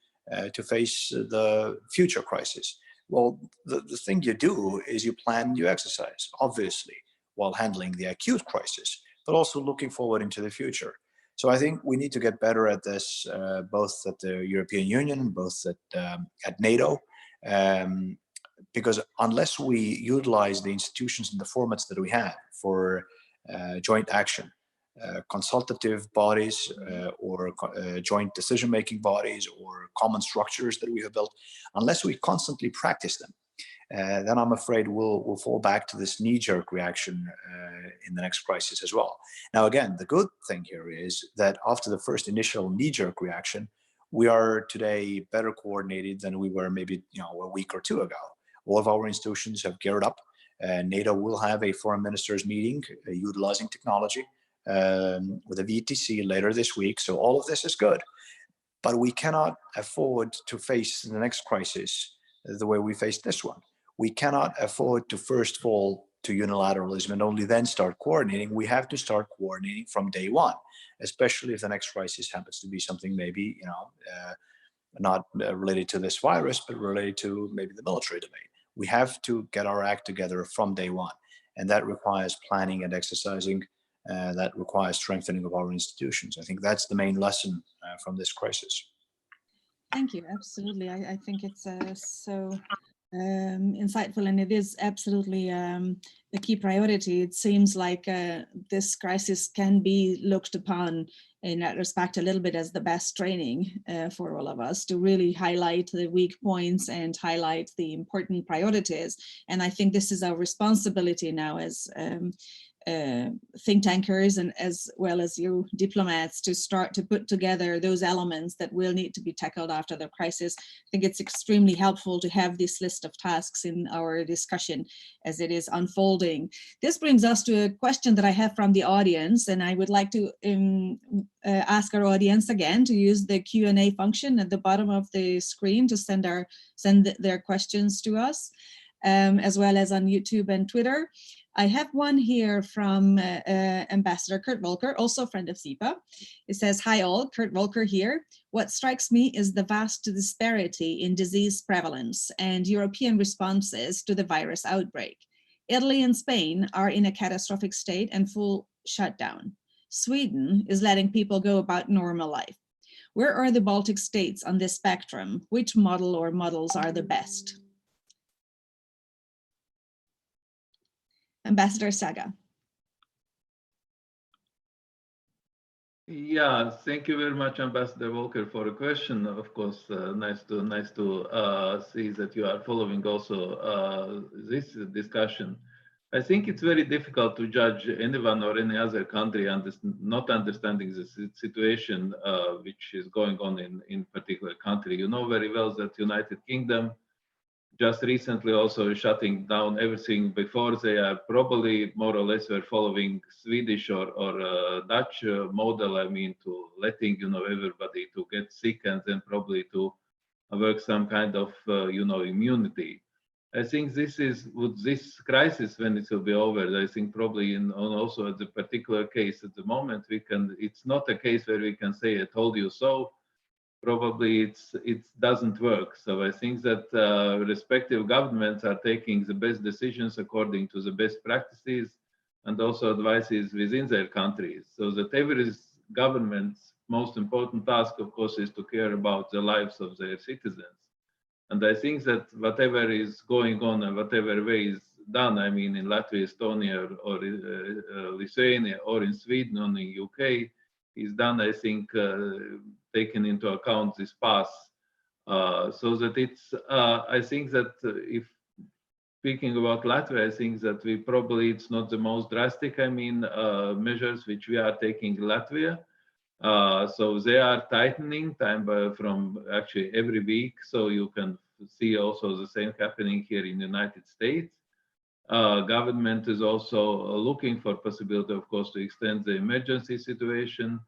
to face the future crisis. Well, the thing you do is you plan, you exercise, obviously, while handling the acute crisis, but also looking forward into the future. So I think we need to get better at this, both at the European Union, both at NATO, because unless we utilize the institutions and the formats that we have for joint action, consultative bodies or joint decision-making bodies or common structures that we have built, unless we constantly practice them, then I'm afraid we'll fall back to this knee-jerk reaction in the next crisis as well. Now, again, the good thing here is that after the first initial knee-jerk reaction, we are today better coordinated than we were maybe a week or two ago. All of our institutions have geared up. NATO will have a foreign ministers meeting utilizing technology with a VTC later this week. So all of this is good, but we cannot afford to face the next crisis the way we faced this one. We cannot afford to first fall to unilateralism and only then start coordinating. We have to start coordinating from day one, especially if the next crisis happens to be something maybe, not related to this virus, but related to maybe the military domain. We have to get our act together from day one. And that requires planning and exercising. That requires strengthening of our institutions. I think that's the main lesson from this crisis. Thank you. Absolutely. I think it's so insightful, and it is absolutely a key priority. It seems like this crisis can be looked upon in that respect a little bit as the best training for all of us to really highlight the weak points and highlight the important priorities. And I think this is our responsibility now as think tankers and as well as you diplomats to start to put together those elements that will need to be tackled after the crisis. I think it's extremely helpful to have this list of tasks in our discussion as it is unfolding. This brings us to a question that I have from the audience, and I would like to ask our audience again to use the Q&A function at the bottom of the screen to send their questions to us, as well as on YouTube and Twitter. I have one here from Ambassador Kurt Volker, also a friend of CEPA. It says, "Hi all, Kurt Volker here. What strikes me is the vast disparity in disease prevalence and European responses to the virus outbreak. Italy and Spain are in a catastrophic state and full shutdown. Sweden is letting people go about normal life. Where are the Baltic states on this spectrum? Which model or models are the best?" Ambassador Selga. Yeah, thank you very much, Ambassador Volker, for the question. Of course, nice to see that you are following also this discussion. I think it's very difficult to judge anyone or any other country not understanding the situation which is going on in particular country. You know very well that United Kingdom just recently also shutting down everything before they are probably more or less were following Swedish or Dutch model. I mean, to letting everybody to get sick and then probably to work some kind of immunity. I think this is with this crisis when it will be over. I think probably also at the particular case at the moment it's not a case where we can say I told you so. Probably it doesn't work. So I think that respective governments are taking the best decisions according to the best practices. and also advices within their countries. So that every government's most important task, of course, is to care about the lives of their citizens. And I think that whatever is going on and whatever way is done, I mean, in Latvia, Estonia, or Lithuania, or in Sweden, or in UK, is done, I think, taken into account this path. So that it's, I think that if speaking about Latvia, I think that we probably, it's not the most drastic, I mean, measures which we are taking in Latvia. So they are tightening time from actually every week. So you can see also the same happening here in the United States. Government is also looking for possibility, of course, to extend the emergency situation.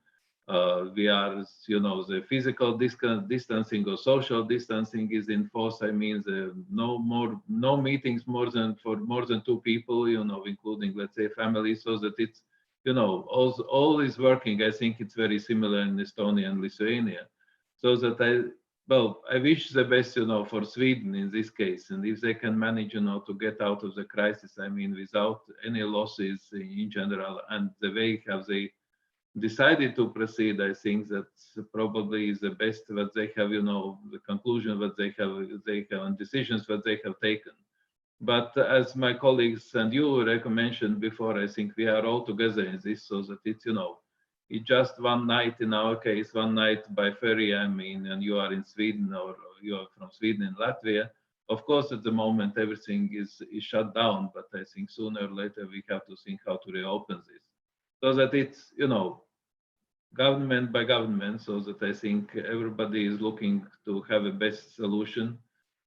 We are, you know, the physical distancing or social distancing is in force. I mean, no meetings more than 2 people, you know, including, let's say, families, so that it's, you know, all is working. I think it's very similar in Estonia and Lithuania. So that I wish the best, you know, for Sweden in this case. And if they can manage, you know, to get out of the crisis, I mean, without any losses in general, and the way have they decided to proceed, I think that probably is the best that they have, you know, the conclusion that they have and decisions that they have taken. But as my colleagues and you, Réka, mentioned before, I think we are all together in this, so that it's, you know, it's just one night, in our case, one night by ferry, I mean, and you are in Sweden or you are from Sweden and Latvia. Of course, at the moment, everything is shut down, but I think sooner or later we have to think how to reopen this. So that it's, you know, government by government, so that I think everybody is looking to have a best solution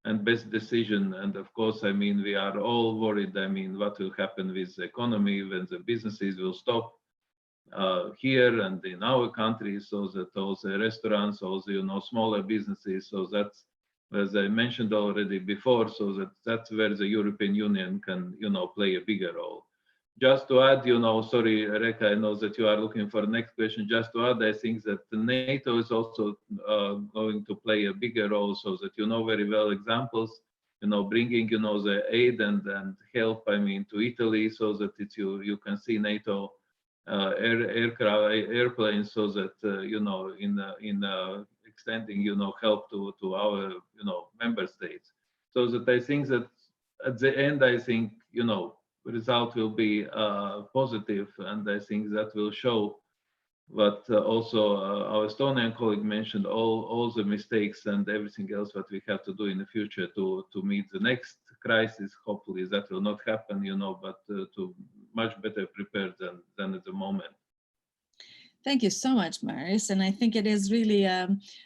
and best decision. And of course, I mean, we are all worried, I mean, what will happen with the economy when the businesses will stop here and in our country, so that all the restaurants, all the, you know, smaller businesses, so that's, as I mentioned already before, so that's where the European Union can, you know, play a bigger role. Just to add, you know, sorry, Réka, I know that you are looking for the next question. Just to add, I think that NATO is also going to play a bigger role, so that, you know, very well examples, you know, bringing, you know, the aid and help, I mean, to Italy, so that it's, you can see NATO airplanes, so that, you know, in extending, you know, help to our, you know, member states. So that I think that at the end, I think, you know, result will be positive, and I think that will show what also our Estonian colleague mentioned, all the mistakes and everything else that we have to do in the future to meet the next crisis. Hopefully that will not happen, you know, but to much better prepared than at the moment. Thank you so much, Māris. And I think it is really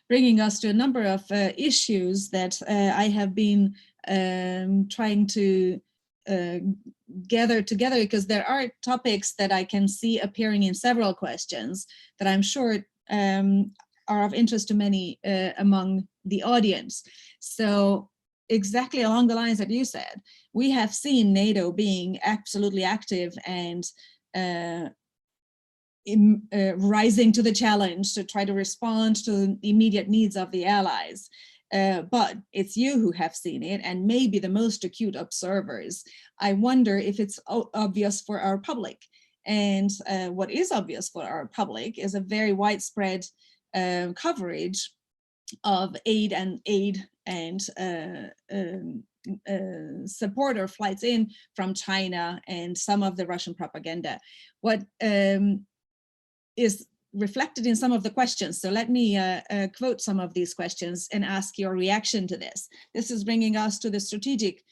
bringing us to a number of issues that I have been trying to gather together, because there are topics that I can see appearing in several questions that I'm sure are of interest to many among the audience. So exactly along the lines that you said, we have seen NATO being absolutely active and rising to the challenge to try to respond to the immediate needs of the allies. But it's you who have seen it, and maybe the most acute observers. I wonder if it's obvious for our public. And what is obvious for our public is a very widespread coverage of aid and support or flights in from China and some of the Russian propaganda. What is reflected in some of the questions. So let me quote some of these questions and ask your reaction to this. This is bringing us to the strategic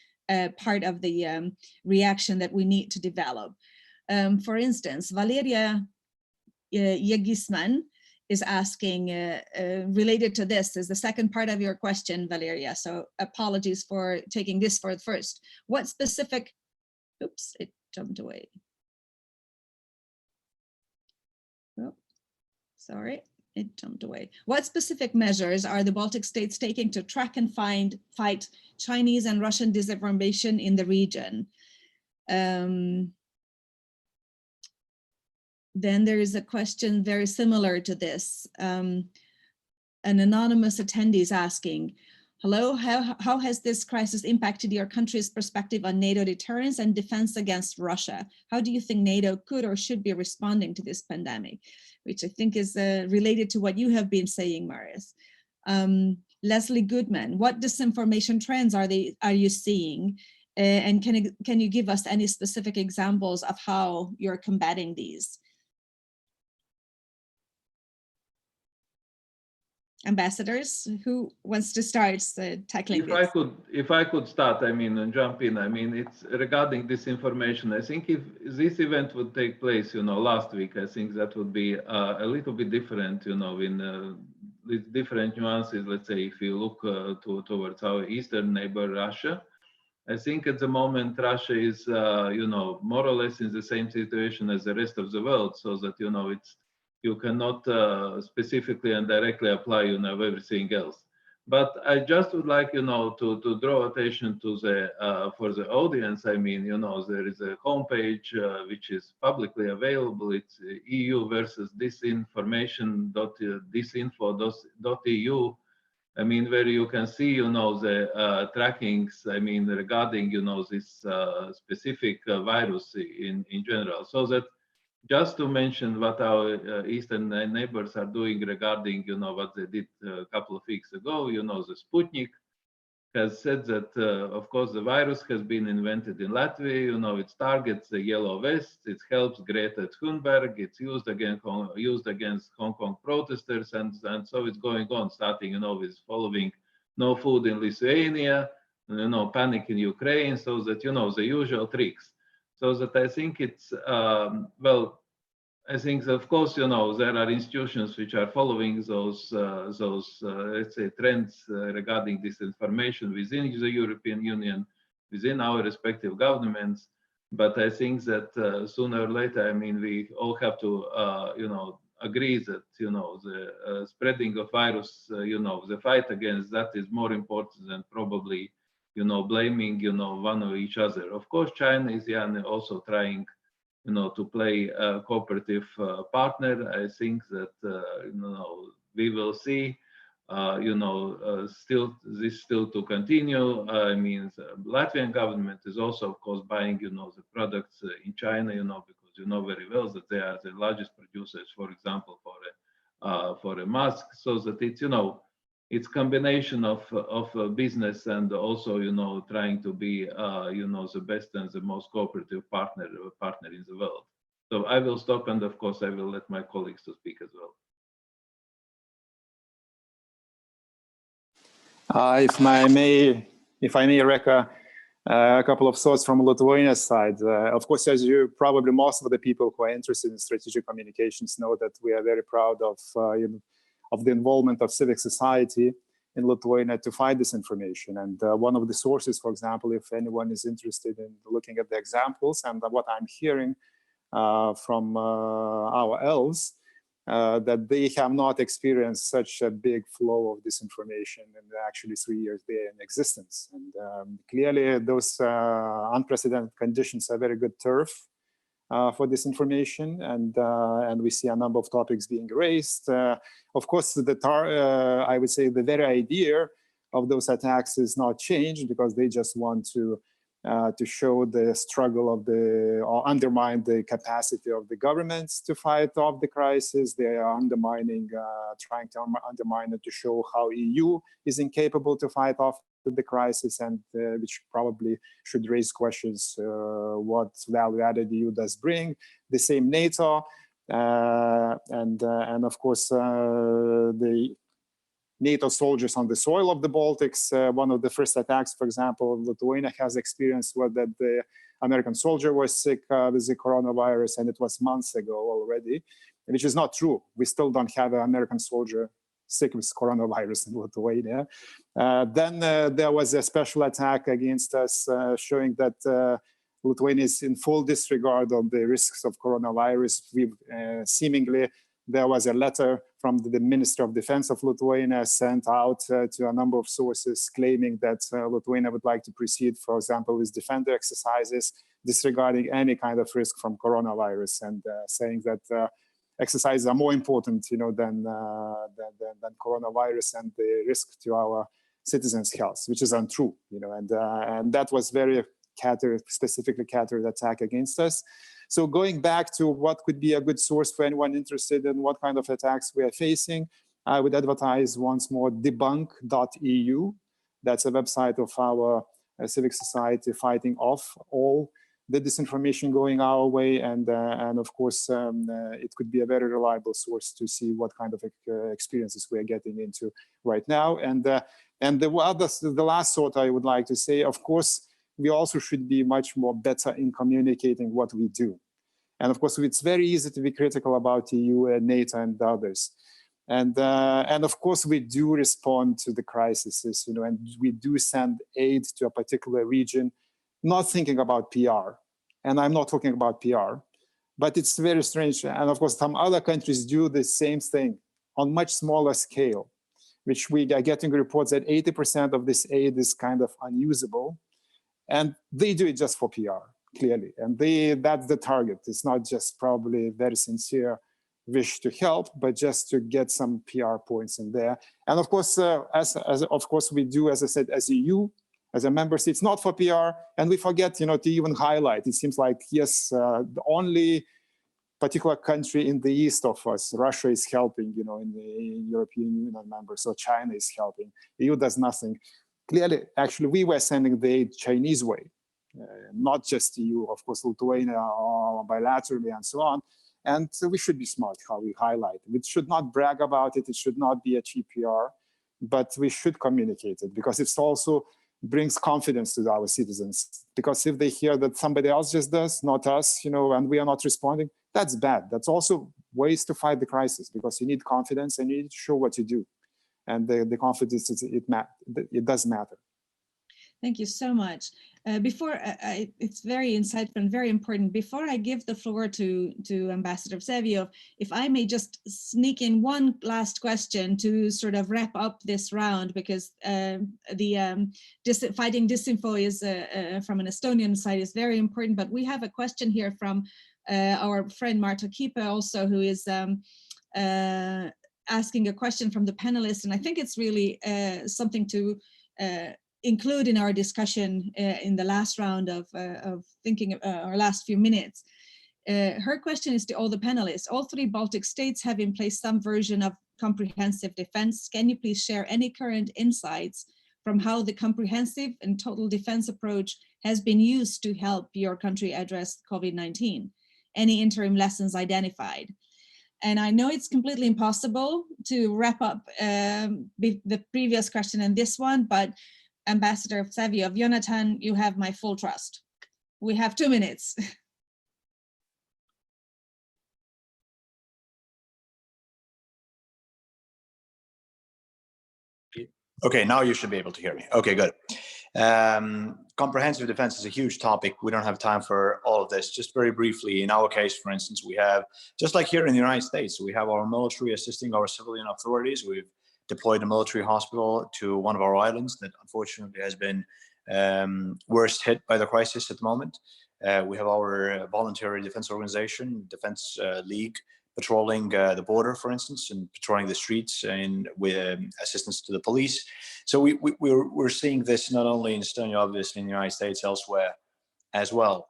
part of the reaction that we need to develop. For instance, Valeria Yegisman is asking, related to this, is the second part of your question, Valeria. So apologies for taking this for first. What specific, oops, it jumped away. Oh, sorry, it jumped away. What specific measures are the Baltic states taking to track and fight Chinese and Russian disinformation in the region? Then there is a question very similar to this. An anonymous attendee is asking, Hello, how has this crisis impacted your country's perspective on NATO deterrence and defense against Russia? How do you think NATO could or should be responding to this pandemic? Which I think is related to what you have been saying, Māris. Leslie Goodman, what disinformation trends are you seeing? And can you give us any specific examples of how you're combating these? Ambassadors, who wants to start tackling this? If I could start, I mean, and jump in. I mean, it's regarding disinformation. I think if this event would take place, last week, I think that would be a little bit different, with different nuances. Let's say if you look towards our eastern neighbor, Russia, I think at the moment Russia is, more or less in the same situation as the rest of the world, so that you cannot specifically and directly apply, everything else. But I just would like, to draw attention to for the audience. I mean, there is a homepage which is publicly available. It's EU versus disinfo.eu. I mean, where you can see, the trackings. I mean, regarding, this specific virus in general. So that, just to mention what our eastern neighbors are doing regarding, what they did a couple of weeks ago, the Sputnik has said that, of course, the virus has been invented in Latvia, it targets the yellow vest, it helps Greta Thunberg, it's used against Hong Kong protesters, and so it's going on, starting, with following no food in Lithuania, panic in Ukraine, so that, the usual tricks. So that I think it's, I think, of course, there are institutions which are following those let's say, trends regarding disinformation within the European Union, within our respective governments. But I think that sooner or later, I mean, we all have to, agree that, the spreading of virus, the fight against that is more important than probably, blaming, one or each other. Of course, China is also trying, to play a cooperative partner. I think that, we will see, still to continue. I mean, the Latvian government is also, of course, buying, the products in China, because you know very well that they are the largest producers, for example, for a mask. So that it's, it's combination of business and also, trying to be, the best and the most cooperative partner in the world. So I will stop, and of course I will let my colleagues to speak as well. If I may, Réka, a couple of thoughts from Lithuania's side. Of course, as you probably most of the people who are interested in strategic communications know that we are very proud of the involvement of civic society in Lithuania to fight disinformation. And one of the sources, for example, if anyone is interested in looking at the examples and what I'm hearing from our elves, that they have not experienced such a big flow of disinformation in actually 3 years they're in existence. And clearly those unprecedented conditions are very good turf for disinformation, and we see a number of topics being raised. Of course, I would say the very idea of those attacks is not changed, because they just want to show the struggle of or undermine the capacity of the governments to fight off the crisis. They are trying to undermine it to show how EU is incapable to fight off the crisis, and which probably should raise questions what value added EU does bring. The same NATO, and of course the NATO soldiers on the soil of the Baltics. One of the first attacks, for example, Lithuania has experienced was that the American soldier was sick with the coronavirus, and it was months ago already, which is not true. We still don't have an American soldier sick with coronavirus in Lithuania. Then there was a special attack against us, showing that Lithuania is in full disregard of the risks of coronavirus. Seemingly, there was a letter from the Minister of Defense of Lithuania sent out to a number of sources claiming that Lithuania would like to proceed, for example, with defender exercises, disregarding any kind of risk from coronavirus, and saying that exercises are more important, than coronavirus and the risk to our citizens' health, which is untrue, and that was very specifically catered attack against us. So going back to what could be a good source for anyone interested in what kind of attacks we are facing, I would advertise once more debunk.eu. That's a website of our civic society fighting off all the disinformation going our way, and of course it could be a very reliable source to see what kind of experiences we are getting into right now. And the last thought I would like to say, of course, we also should be much more better in communicating what we do. And of course, it's very easy to be critical about EU and NATO and others. And of course, we do respond to the crises, and we do send aid to a particular region, not thinking about PR. And I'm not talking about PR, but it's very strange. And of course, some other countries do the same thing on much smaller scale, which we are getting reports that 80% of this aid is kind of unusable. And they do it just for PR, clearly. And that's the target. It's not just probably very sincere wish to help, but just to get some PR points in there. And of course, as of course we do, as I said, as EU, as a member state, it's not for PR, and we forget, to even highlight. It seems like, yes, the only particular country in the east of us, Russia, is helping, in the European Union members, so China is helping. EU does nothing. Clearly, actually, we were sending the aid Chinese way, not just EU, of course, Lithuania, or bilaterally, and so on. And so we should be smart how we highlight it. We should not brag about it. It should not be a cheap PR, but we should communicate it, because it also brings confidence to our citizens. Because if they hear that somebody else just does, not us, and we are not responding, that's bad. That's also ways to fight the crisis, because you need confidence and you need to show what you do. And the confidence, it does matter. Thank you so much. It's very insightful and very important. Before I give the floor to Ambassador Vseviov, if I may just sneak in one last question to sort of wrap up this round, because fighting disinfo is from an Estonian side is very important. But we have a question here from our friend Marta Kipa also, who is asking a question from the panelists, and I think it's really something to include in our discussion in the last round of thinking our last few minutes. Her question is to all the panelists. All three Baltic states have in place some version of comprehensive defense. Can you please share any current insights from how the comprehensive and total defense approach has been used to help your country address COVID-19? Any interim lessons identified? And I know it's completely impossible to wrap up the previous question and this one, but Ambassador Vseviov, Jonatan, you have my full trust. We have 2 minutes. Okay, now you should be able to hear me. Okay, good. Comprehensive defense is a huge topic. We don't have time for all of this. Just very briefly, in our case, for instance, we have, just like here in the United States, we have our military assisting our civilian authorities. We've deployed a military hospital to one of our islands that unfortunately has been worst hit by the crisis at the moment. We have our voluntary defense organization, Defense League, patrolling the border, for instance, and patrolling the streets and with assistance to the police. So we're seeing this not only in Estonia, obviously in the United States, elsewhere as well.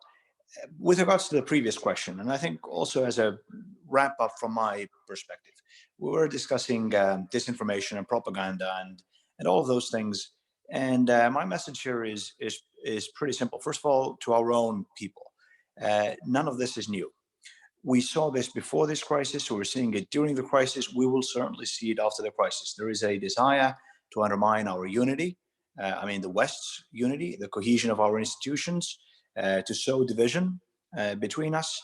With regards to the previous question, and I think also as a wrap up from my perspective, we were discussing disinformation and propaganda and all of those things. And my message here is pretty simple. First of all, to our own people, none of this is new. We saw this before this crisis, so we're seeing it during the crisis. We will certainly see it after the crisis. There is a desire to undermine our unity, the West's unity, the cohesion of our institutions, to sow division between us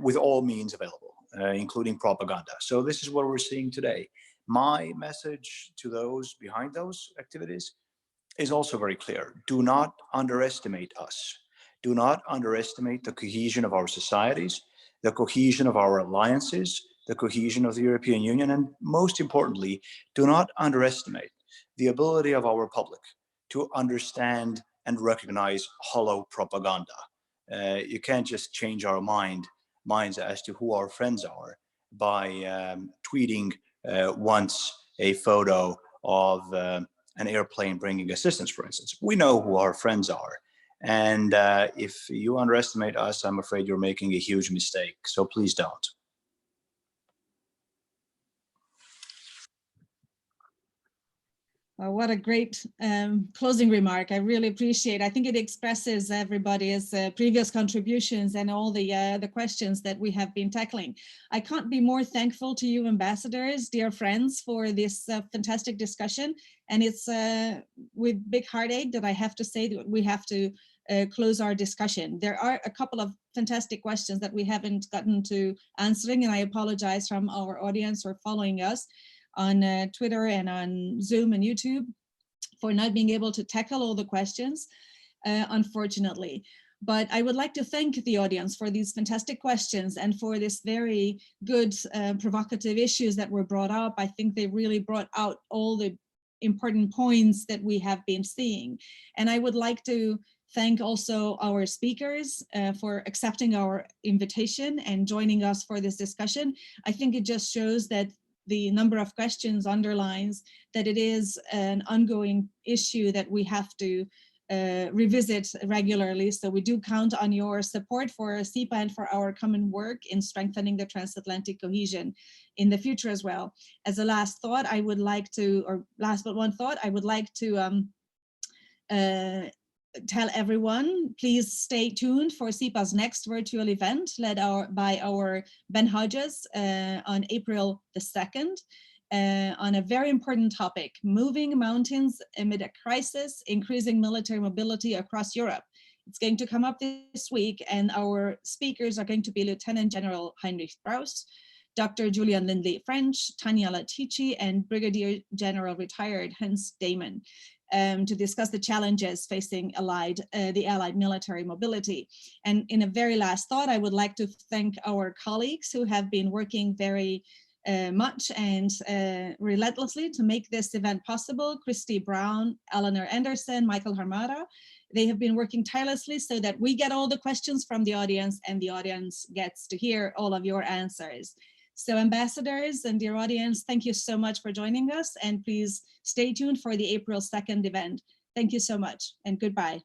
with all means available, including propaganda. So this is what we're seeing today. My message to those behind those activities is also very clear. Do not underestimate us. Do not underestimate the cohesion of our societies, the cohesion of our alliances, the cohesion of the European Union, and most importantly, do not underestimate the ability of our public to understand and recognize hollow propaganda. You can't just change our minds as to who our friends are by tweeting once a photo of an airplane bringing assistance, for instance. We know who our friends are. And if you underestimate us, I'm afraid you're making a huge mistake. So please don't. Well, what a great closing remark. I really appreciate. I think it expresses everybody's previous contributions and all the questions that we have been tackling. I can't be more thankful to you, ambassadors, dear friends, for this fantastic discussion. And it's with big heartache that I have to say that we have to close our discussion. There are a couple of fantastic questions that we haven't gotten to answering, and I apologize from our audience for following us on Twitter and on Zoom and YouTube for not being able to tackle all the questions, unfortunately. But I would like to thank the audience for these fantastic questions and for this very good provocative issues that were brought up. I think they really brought out all the important points that we have been seeing. And I would like to thank also our speakers for accepting our invitation and joining us for this discussion. I think it just shows that the number of questions underlines that it is an ongoing issue that we have to revisit regularly. So we do count on your support for CEPA and for our common work in strengthening the transatlantic cohesion in the future as well. As a last thought, I would like to, or last but one thought, I would like to tell everyone, please stay tuned for CEPA's next virtual event led by our Ben Hodges on April the 2nd on a very important topic, moving mountains amid a crisis, increasing military mobility across Europe. It's going to come up this week, and our speakers are going to be Lieutenant General Heinrich Strauss, Dr. Julian Lindley French, Tanya Latici, and Brigadier General retired Hans Damon. To discuss the challenges facing the Allied military mobility. And in a very last thought, I would like to thank our colleagues who have been working very much and relentlessly to make this event possible. Christy Brown, Eleanor Anderson, Michael Harmara. They have been working tirelessly so that we get all the questions from the audience and the audience gets to hear all of your answers. So ambassadors and dear audience, thank you so much for joining us, and please stay tuned for the April 2nd event. Thank you so much and goodbye.